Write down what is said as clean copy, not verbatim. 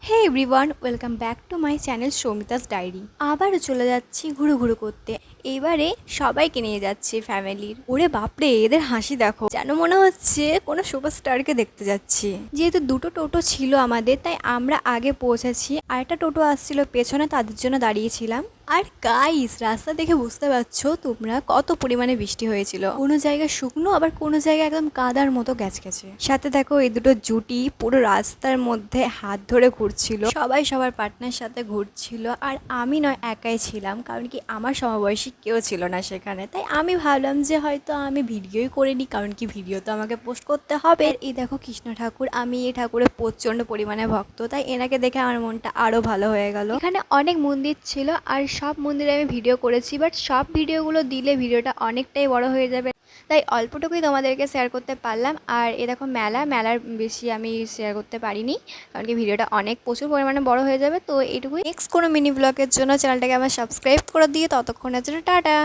Hey everyone, welcome back to my channel Soumita's diary. আবারও চলে যাচ্ছি ঘুরু ঘুরু করতে। এবারে সবাইকে নিয়ে যাচ্ছি ফ্যামিলির। ওরে বাপরে, এদের হাসি দেখো, যেন মনে হচ্ছে কোনো সুপারস্টারকে দেখতে যাচ্ছি। যেহেতু দুটো টোটো ছিল আমাদের, তাই আমরা আগে পৌঁছেছি, আর একটা টোটো আসছিল পেছনে, তাদের জন্য দাঁড়িয়েছিলাম। আর গাইস, রাস্তা দেখে বুঝতে পারছো তোমরা কত পরিমাণে বৃষ্টি হয়েছিল। কোনো জায়গায় শুকনো, আবার কোনো জায়গায় একদম কাদার মতো গেছে। সাথে দেখো এই দুটো জুটি পুরো রাস্তার মধ্যে হাত ধরে ঘুরছিল, সবাই সবার পার্টনার সাথে ঘুরছিল। আর আমি নয়, একাই ছিলাম, কারণ কি আমার সমবয়সী কেউ ছিল না সেখানে। তাই আমি ভাবলাম যে হয়তো আমি ভিডিওই করে নিই, কারণ কি ভিডিও তো আমাকে পোস্ট করতে হবে। আর এই দেখো কৃষ্ণ ঠাকুর, আমি এই ঠাকুরের প্রচণ্ড পরিমাণে ভক্ত, তাই এনাকে দেখে আমার মনটা আরও ভালো হয়ে গেল। এখানে অনেক মন্দির ছিল, আর সব মন্দিরে আমি ভিডিও করেছি, বাট সব ভিডিওগুলো দিলে ভিডিওটা অনেকটাই বড় হয়ে যাবে, তাই অল্পটুকুই তোমাদেরকে শেয়ার করতে পারলাম। আর এ দেখো মেলার বেশি আমি শেয়ার করতে পারিনি, কারণ কি ভিডিওটা প্রচুর পরিমাণে বড় হয়ে যাবে। তো এইটুকুই। নেক্সট কোনো মিনি ব্লগের জন্য চ্যানেলটাকে আমার সাবস্ক্রাইব করে দিয়ে ততক্ষণের জন্য টাটা।